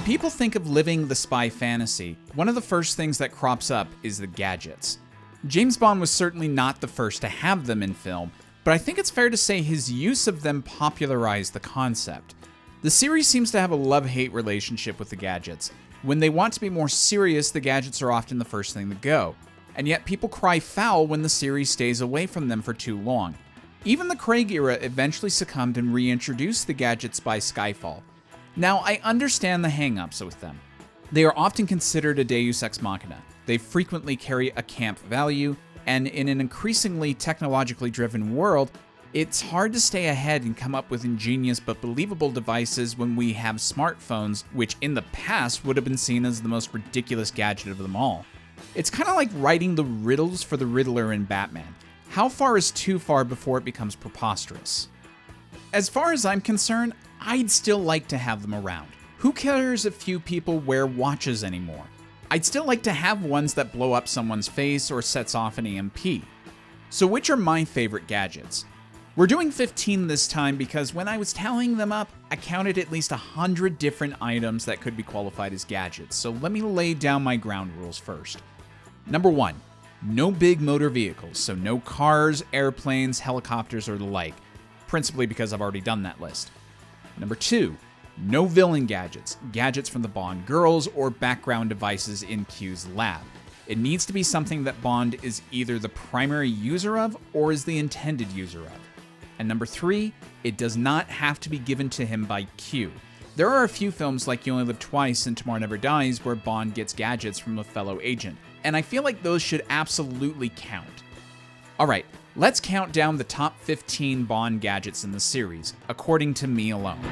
people think of living the spy fantasy, one of the first things that crops up is the gadgets. James Bond was certainly not the first to have them in film, but I think it's fair to say his use of them popularized the concept. The series seems to have a love-hate relationship with the gadgets. When they want to be more serious, the gadgets are often the first thing to go, and yet people cry foul when the series stays away from them for too long. Even the Craig era eventually succumbed and reintroduced the gadgets by Skyfall. Now, I understand the hang-ups with them. They are often considered a deus ex machina. They frequently carry a camp value, and in an increasingly technologically driven world, it's hard to stay ahead and come up with ingenious but believable devices when we have smartphones, which in the past would have been seen as the most ridiculous gadget of them all. It's kind of like writing the riddles for the Riddler in Batman. How far is too far before it becomes preposterous? As far as I'm concerned, I'd still like to have them around. Who cares if few people wear watches anymore? I'd still like to have ones that blow up someone's face or sets off an EMP. So which are my favorite gadgets? We're doing 15 this time because when I was tallying them up, I counted at least 100 different items that could be qualified as gadgets, so let me lay down my ground rules first. Number 1. No big motor vehicles, so no cars, airplanes, helicopters, or the like, principally because I've already done that list. Number 2. No villain gadgets, gadgets from the Bond girls, or background devices in Q's lab. It needs to be something that Bond is either the primary user of or is the intended user of. And number 3, it does not have to be given to him by Q. There are a few films like You Only Live Twice and Tomorrow Never Dies where Bond gets gadgets from a fellow agent, and I feel like those should absolutely count. Alright, let's count down the top 15 Bond gadgets in the series, according to me alone.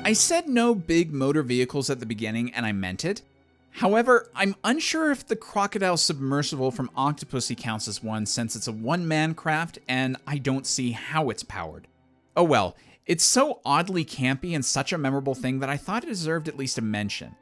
I said no big motor vehicles at the beginning, and I meant it. However, I'm unsure if the crocodile submersible from Octopussy counts as one since it's a one-man craft, and I don't see how it's powered. Oh well, it's so oddly campy and such a memorable thing that I thought it deserved at least a mention.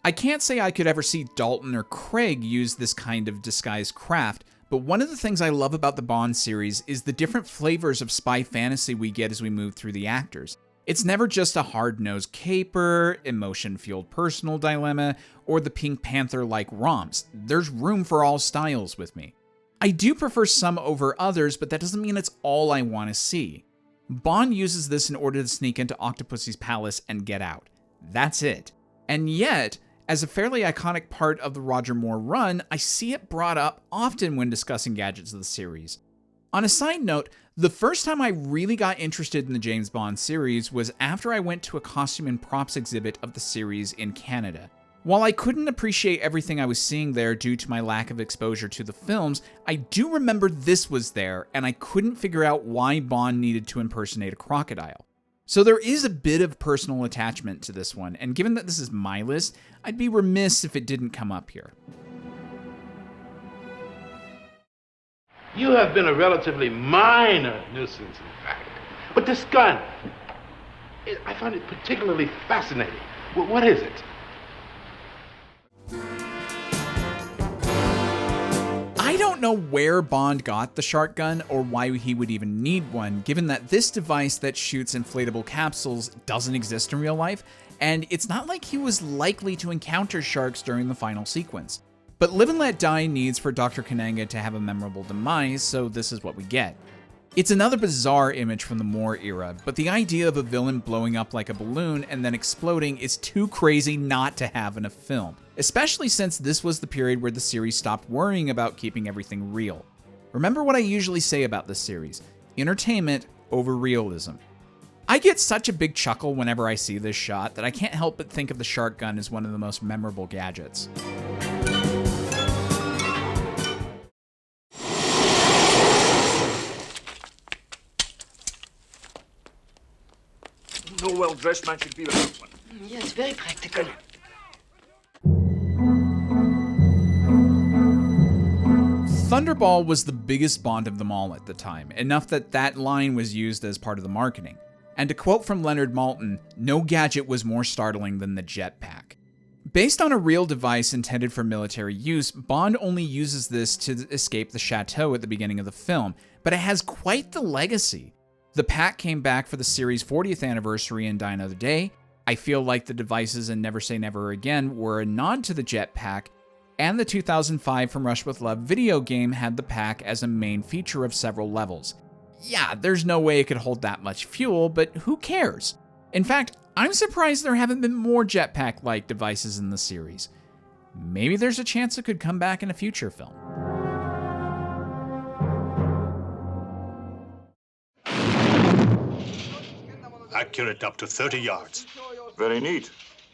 I can't say I could ever see Dalton or Craig use this kind of disguised craft, but one of the things I love about the Bond series is the different flavors of spy fantasy we get as we move through the actors. It's never just a hard-nosed caper, emotion-fueled personal dilemma, or the Pink Panther-like romps. There's room for all styles with me. I do prefer some over others, but that doesn't mean it's all I want to see. Bond uses this in order to sneak into Octopussy's palace and get out. That's it. And yet, as a fairly iconic part of the Roger Moore run, I see it brought up often when discussing gadgets of the series. On a side note, the first time I really got interested in the James Bond series was after I went to a costume and props exhibit of the series in Canada. While I couldn't appreciate everything I was seeing there due to my lack of exposure to the films, I do remember this was there, and I couldn't figure out why Bond needed to impersonate a crocodile. So there is a bit of personal attachment to this one, and given that this is my list, I'd be remiss if it didn't come up here. You have been a relatively minor nuisance, in fact. But this gun, I find it particularly fascinating. What is it? I don't know where Bond got the shark gun or why he would even need one, given that this device that shoots inflatable capsules doesn't exist in real life, and it's not like he was likely to encounter sharks during the final sequence. But Live and Let Die needs for Dr. Kananga to have a memorable demise, so this is what we get. It's another bizarre image from the Moore era, but the idea of a villain blowing up like a balloon and then exploding is too crazy not to have in a film, especially since this was the period where the series stopped worrying about keeping everything real. Remember what I usually say about this series: entertainment over realism. I get such a big chuckle whenever I see this shot that I can't help but think of the shark gun as one of the most memorable gadgets. No well-dressed man should be without one. Yes, very practical. Thunderball was the biggest Bond of them all at the time, enough that that line was used as part of the marketing. And to quote from Leonard Maltin, no gadget was more startling than the jetpack. Based on a real device intended for military use, Bond only uses this to escape the chateau at the beginning of the film, but it has quite the legacy. The pack came back for the series' 40th anniversary in Die Another Day. I feel like the devices in Never Say Never Again were a nod to the jetpack, and the 2005 From Russia with Love video game had the pack as a main feature of several levels. Yeah, there's no way it could hold that much fuel, but who cares? In fact, I'm surprised there haven't been more jetpack-like devices in the series. Maybe there's a chance it could come back in a future film. Accurate up to 30 yards. Very neat.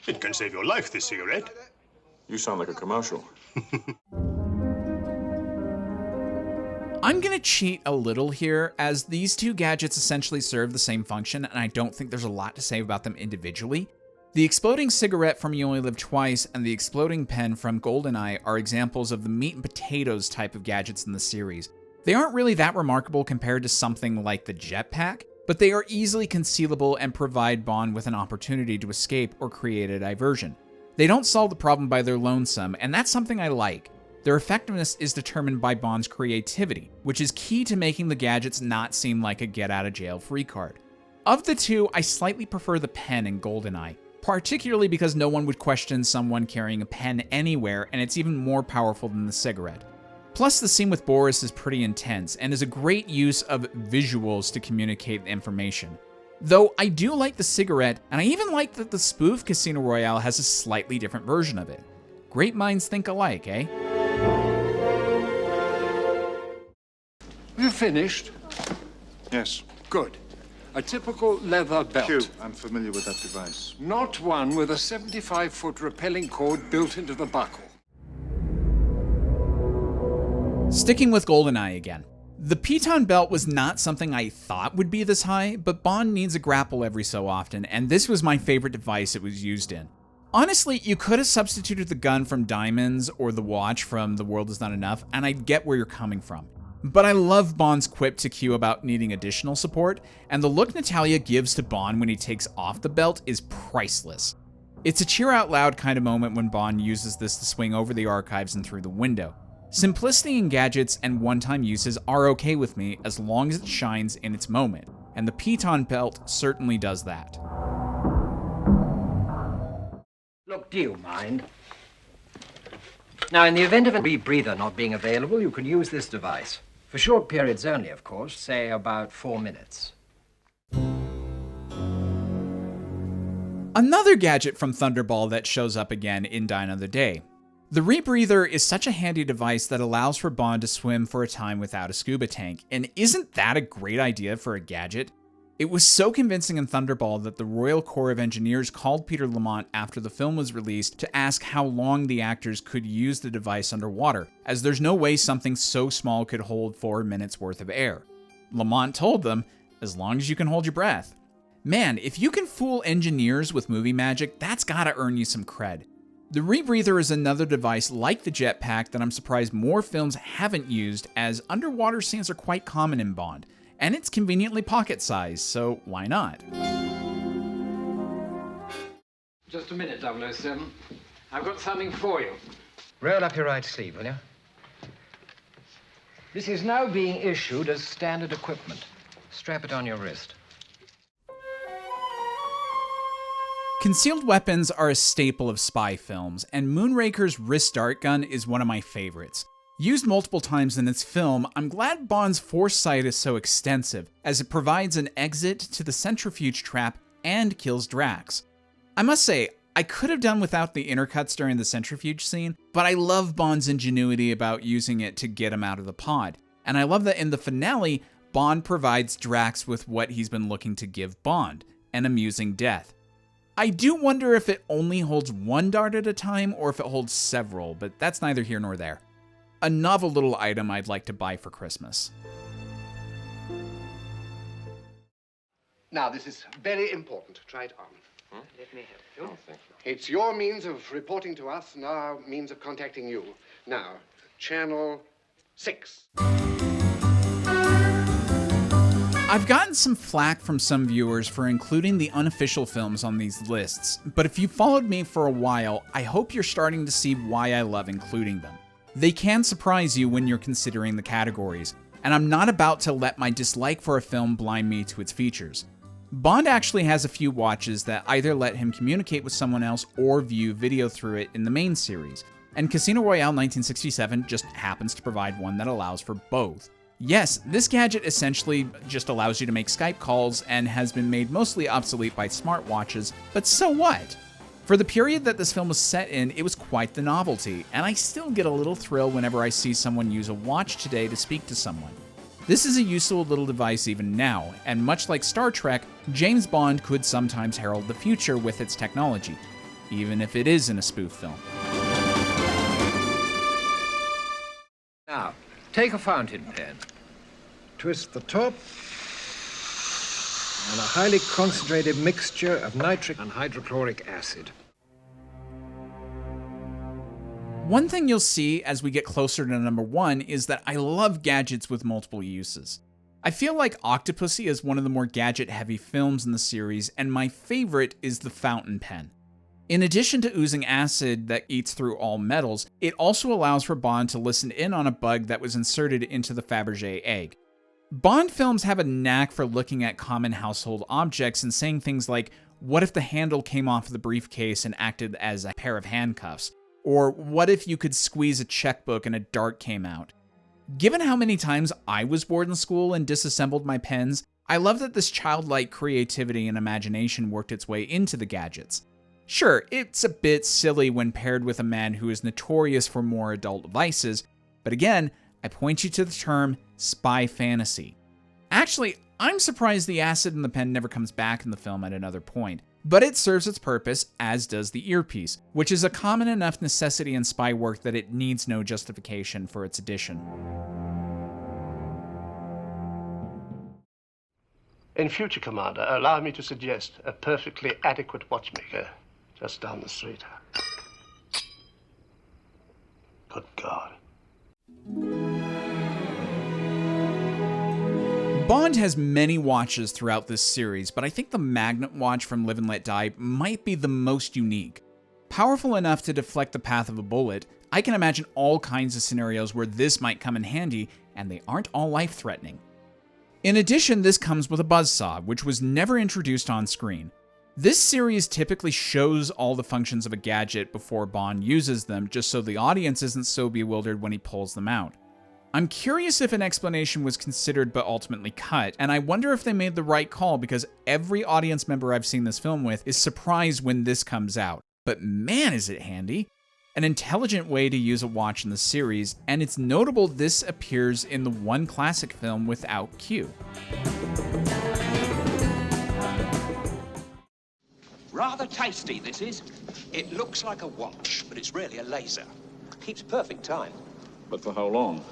It can save your life, this cigarette. You sound like a commercial. I'm gonna cheat a little here, as these two gadgets essentially serve the same function, and I don't think there's a lot to say about them individually. The exploding cigarette from You Only Live Twice and the exploding pen from GoldenEye are examples of the meat and potatoes type of gadgets in the series. They aren't really that remarkable compared to something like the jetpack, but they are easily concealable and provide Bond with an opportunity to escape or create a diversion. They don't solve the problem by their lonesome, and that's something I like. Their effectiveness is determined by Bond's creativity, which is key to making the gadgets not seem like a get-out-of-jail-free card. Of the two, I slightly prefer the pen in GoldenEye, particularly because no one would question someone carrying a pen anywhere, and it's even more powerful than the cigarette. Plus, the scene with Boris is pretty intense, and is a great use of visuals to communicate information. Though I do like the cigarette, and I even like that the spoof Casino Royale has a slightly different version of it. Great minds think alike, eh? You finished? Yes. Good. A typical leather belt. Q, I'm familiar with that device. Not one with a 75-foot rappelling cord built into the buckle. Sticking with GoldenEye again. The piton belt was not something I thought would be this high, but Bond needs a grapple every so often, and this was my favorite device it was used in. Honestly, you could have substituted the gun from Diamonds or the watch from The World Is Not Enough, and I get where you're coming from. But I love Bond's quip to Q about needing additional support, and the look Natalia gives to Bond when he takes off the belt is priceless. It's a cheer out loud kind of moment when Bond uses this to swing over the archives and through the window. Simplicity in gadgets and one-time uses are okay with me as long as it shines in its moment, and the piton belt certainly does that. Look, do you mind? Now, in the event of a rebreather not being available, you can use this device. For short periods only, of course, say about 4 minutes. Another gadget from Thunderball that shows up again in Die Another Day. The rebreather is such a handy device that allows for Bond to swim for a time without a scuba tank, and isn't that a great idea for a gadget? It was so convincing in Thunderball that the Royal Corps of Engineers called Peter Lamont after the film was released to ask how long the actors could use the device underwater, as there's no way something so small could hold 4 minutes worth of air. Lamont told them, as long as you can hold your breath. Man, if you can fool engineers with movie magic, that's gotta earn you some cred. The rebreather is another device like the jetpack that I'm surprised more films haven't used, as underwater scenes are quite common in Bond, and it's conveniently pocket-sized, so why not? Just a minute, 007. I've got something for you. Roll up your right sleeve, will you? This is now being issued as standard equipment. Strap it on your wrist. Concealed weapons are a staple of spy films, and Moonraker's wrist dart gun is one of my favorites. Used multiple times in this film, I'm glad Bond's foresight is so extensive, as it provides an exit to the centrifuge trap and kills Drax. I must say, I could have done without the intercuts during the centrifuge scene, but I love Bond's ingenuity about using it to get him out of the pod. And I love that in the finale, Bond provides Drax with what he's been looking to give Bond, an amusing death. I do wonder if it only holds one dart at a time or if it holds several, but that's neither here nor there. A novel little item I'd like to buy for Christmas. Now, this is very important. Try it on. Let me help you. It's your means of reporting to us and our means of contacting you. Now, channel 6. I've gotten some flack from some viewers for including the unofficial films on these lists, but if you've followed me for a while, I hope you're starting to see why I love including them. They can surprise you when you're considering the categories, and I'm not about to let my dislike for a film blind me to its features. Bond actually has a few watches that either let him communicate with someone else or view video through it in the main series, and Casino Royale 1967 just happens to provide one that allows for both. Yes, this gadget essentially just allows you to make Skype calls and has been made mostly obsolete by smartwatches, but so what? For the period that this film was set in, it was quite the novelty, and I still get a little thrill whenever I see someone use a watch today to speak to someone. This is a useful little device even now, and much like Star Trek, James Bond could sometimes herald the future with its technology, even if it is in a spoof film. Now, take a fountain pen. Twist the top, and a highly concentrated mixture of nitric and hydrochloric acid. One thing you'll see as we get closer to number 1 is that I love gadgets with multiple uses. I feel like Octopussy is one of the more gadget-heavy films in the series, and my favorite is the fountain pen. In addition to oozing acid that eats through all metals, it also allows for Bond to listen in on a bug that was inserted into the Fabergé egg. Bond films have a knack for looking at common household objects and saying things like, what if the handle came off the briefcase and acted as a pair of handcuffs? Or what if you could squeeze a checkbook and a dart came out? Given how many times I was bored in school and disassembled my pens, I love that this childlike creativity and imagination worked its way into the gadgets. Sure, it's a bit silly when paired with a man who is notorious for more adult vices, but again, I point you to the term spy fantasy. Actually, I'm surprised the acid in the pen never comes back in the film at another point, but it serves its purpose, as does the earpiece, which is a common enough necessity in spy work that it needs no justification for its addition. In future, Commander, allow me to suggest a perfectly adequate watchmaker just down the street. Good God. Bond has many watches throughout this series, but I think the Magnet watch from Live and Let Die might be the most unique. Powerful enough to deflect the path of a bullet, I can imagine all kinds of scenarios where this might come in handy, and they aren't all life-threatening. In addition, this comes with a buzzsaw, which was never introduced on screen. This series typically shows all the functions of a gadget before Bond uses them, just so the audience isn't so bewildered when he pulls them out. I'm curious if an explanation was considered but ultimately cut, and I wonder if they made the right call because every audience member I've seen this film with is surprised when this comes out. But man, is it handy! An intelligent way to use a watch in the series, and it's notable this appears in the one classic film without Q. Rather tasty, this is. It looks like a watch, but it's really a laser. Keeps perfect time. But for how long?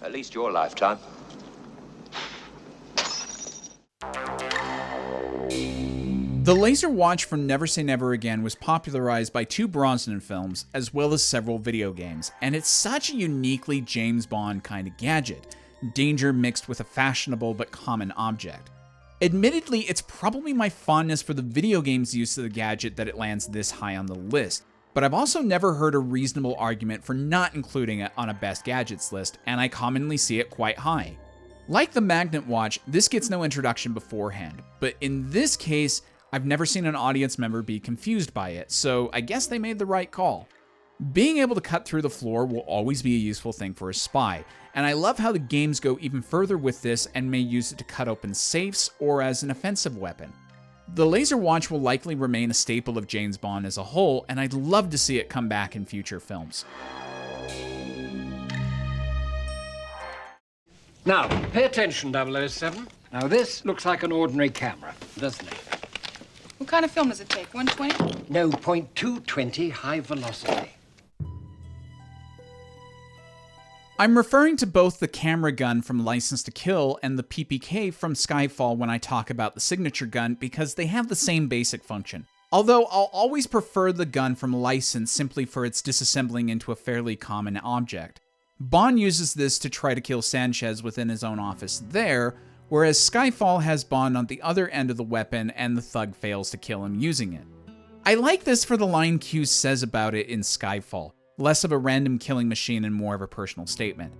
At least your lifetime. The laser watch from Never Say Never Again was popularized by 2 Brosnan films, as well as several video games, and it's such a uniquely James Bond kind of gadget, danger mixed with a fashionable but common object. Admittedly, it's probably my fondness for the video game's use of the gadget that it lands this high on the list, but I've also never heard a reasonable argument for not including it on a best gadgets list, and I commonly see it quite high. Like the Magnet watch, this gets no introduction beforehand, but in this case, I've never seen an audience member be confused by it, so I guess they made the right call. Being able to cut through the floor will always be a useful thing for a spy, and I love how the games go even further with this and may use it to cut open safes or as an offensive weapon. The laser watch will likely remain a staple of James Bond as a whole, and I'd love to see it come back in future films. Now, pay attention, 007. Now, this looks like an ordinary camera, doesn't it? What kind of film does it take? 120? No, .220 high velocity. I'm referring to both the camera gun from License to Kill and the PPK from Skyfall when I talk about the signature gun because they have the same basic function. Although I'll always prefer the gun from License simply for its disassembling into a fairly common object. Bond uses this to try to kill Sanchez within his own office there, whereas Skyfall has Bond on the other end of the weapon and the thug fails to kill him using it. I like this for the line Q says about it in Skyfall, less of a random killing machine and more of a personal statement.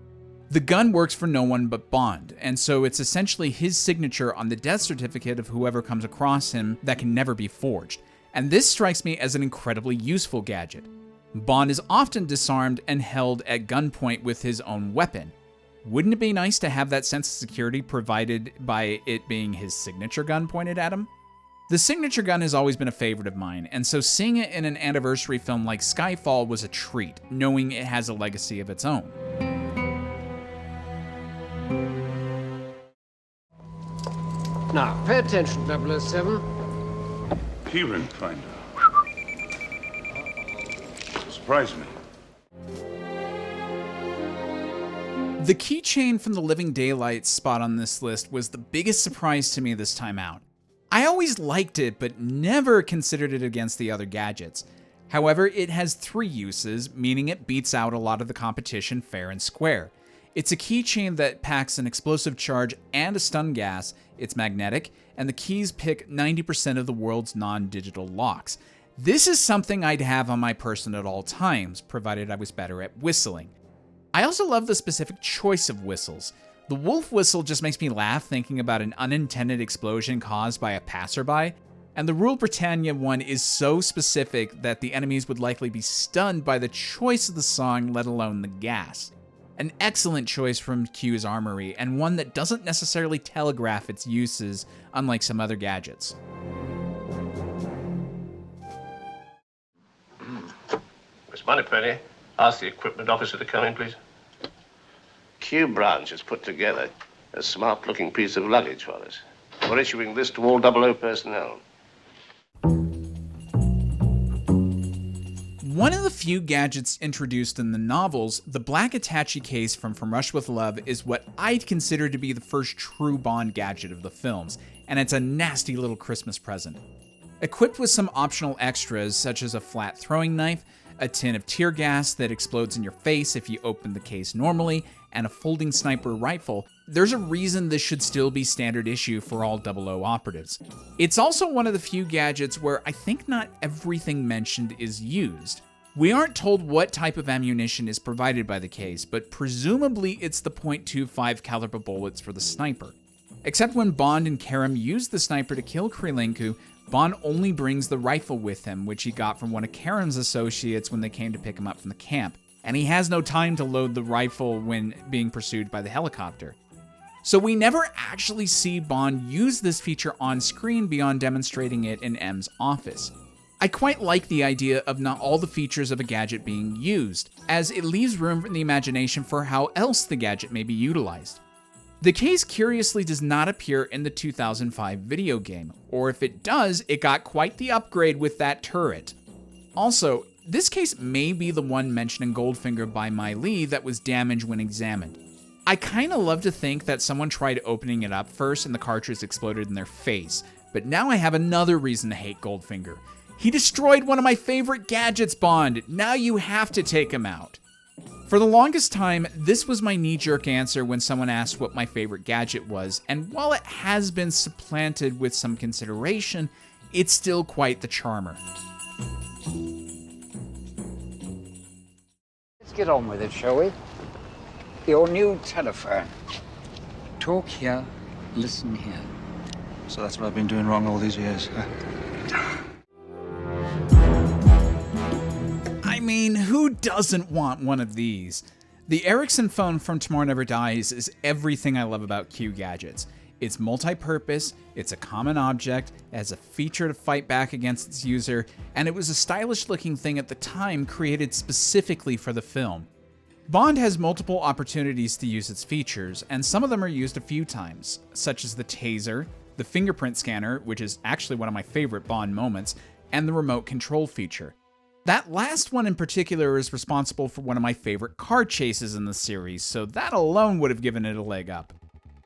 The gun works for no one but Bond, and so it's essentially his signature on the death certificate of whoever comes across him that can never be forged, and this strikes me as an incredibly useful gadget. Bond is often disarmed and held at gunpoint with his own weapon. Wouldn't it be nice to have that sense of security provided by it being his signature gun pointed at him? The signature gun has always been a favorite of mine, and so seeing it in an anniversary film like Skyfall was a treat, knowing it has a legacy of its own. Now, pay attention, 007. Keyring finder. Surprised me. The keychain from the Living Daylights spot on this list was the biggest surprise to me this time out. I always liked it, but never considered it against the other gadgets. However, it has 3 uses, meaning it beats out a lot of the competition fair and square. It's a keychain that packs an explosive charge and a stun gas, it's magnetic, and the keys pick 90% of the world's non-digital locks. This is something I'd have on my person at all times, provided I was better at whistling. I also love the specific choice of whistles. The wolf whistle just makes me laugh thinking about an unintended explosion caused by a passerby, and the Rule Britannia one is so specific that the enemies would likely be stunned by the choice of the song, let alone the gas. An excellent choice from Q's armory, and one that doesn't necessarily telegraph its uses, unlike some other gadgets. Miss Moneypenny, ask the equipment officer to come in, please. Q Branch has put together a smart-looking piece of luggage for us. We're issuing this to all 00 personnel. One of the few gadgets introduced in the novels, the black attache case from Rush with Love is what I'd consider to be the first true Bond gadget of the films, and it's a nasty little Christmas present. Equipped with some optional extras such as a flat throwing knife, a tin of tear gas that explodes in your face if you open the case normally, and a folding sniper rifle, there's a reason this should still be standard issue for all 00 operatives. It's also one of the few gadgets where I think not everything mentioned is used. We aren't told what type of ammunition is provided by the case, but presumably it's the .25 caliber bullets for the sniper. Except when Bond and Karam use the sniper to kill Krylenko, Bond only brings the rifle with him, which he got from one of Karam's associates when they came to pick him up from the camp, and he has no time to load the rifle when being pursued by the helicopter. So we never actually see Bond use this feature on screen beyond demonstrating it in M's office. I quite like the idea of not all the features of a gadget being used, as it leaves room in the imagination for how else the gadget may be utilized. The case curiously does not appear in the 2005 video game, or if it does, it got quite the upgrade with that turret. Also, this case may be the one mentioned in Goldfinger by Mai Li that was damaged when examined. I kinda love to think that someone tried opening it up first and the cartridge exploded in their face, but now I have another reason to hate Goldfinger. He destroyed one of my favorite gadgets, Bond. Now you have to take him out. For the longest time, this was my knee-jerk answer when someone asked what my favorite gadget was, and while it has been supplanted with some consideration, it's still quite the charmer. Let's get on with it, shall we? Your new telephone. Talk here, listen here. So that's what I've been doing wrong all these years. I mean, who doesn't want one of these? The Ericsson phone from Tomorrow Never Dies is everything I love about Q gadgets. It's multi-purpose, it's a common object, it has a feature to fight back against its user, and it was a stylish-looking thing at the time created specifically for the film. Bond has multiple opportunities to use its features, and some of them are used a few times, such as the taser, the fingerprint scanner, which is actually one of my favorite Bond moments, and the remote control feature. That last one in particular is responsible for one of my favorite car chases in the series, so that alone would have given it a leg up.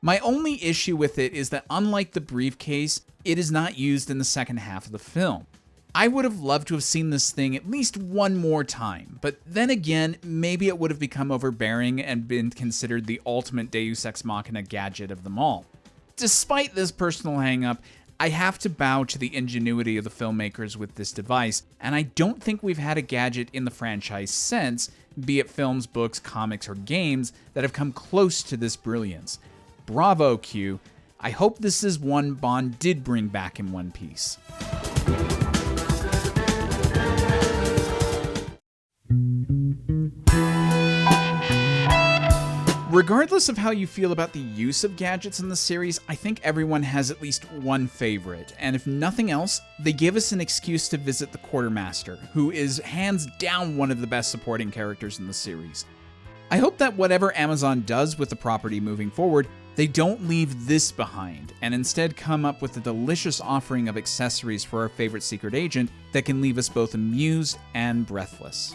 My only issue with it is that unlike the briefcase, it is not used in the second half of the film. I would have loved to have seen this thing at least one more time, but then again, maybe it would have become overbearing and been considered the ultimate Deus Ex Machina gadget of them all. Despite this personal hang-up, I have to bow to the ingenuity of the filmmakers with this device, and I don't think we've had a gadget in the franchise since, be it films, books, comics, or games, that have come close to this brilliance. Bravo, Q. I hope this is one Bond did bring back in one piece. Regardless of how you feel about the use of gadgets in the series, I think everyone has at least one favorite, and if nothing else, they give us an excuse to visit the Quartermaster, who is hands down one of the best supporting characters in the series. I hope that whatever Amazon does with the property moving forward, they don't leave this behind, and instead come up with a delicious offering of accessories for our favorite secret agent that can leave us both amused and breathless.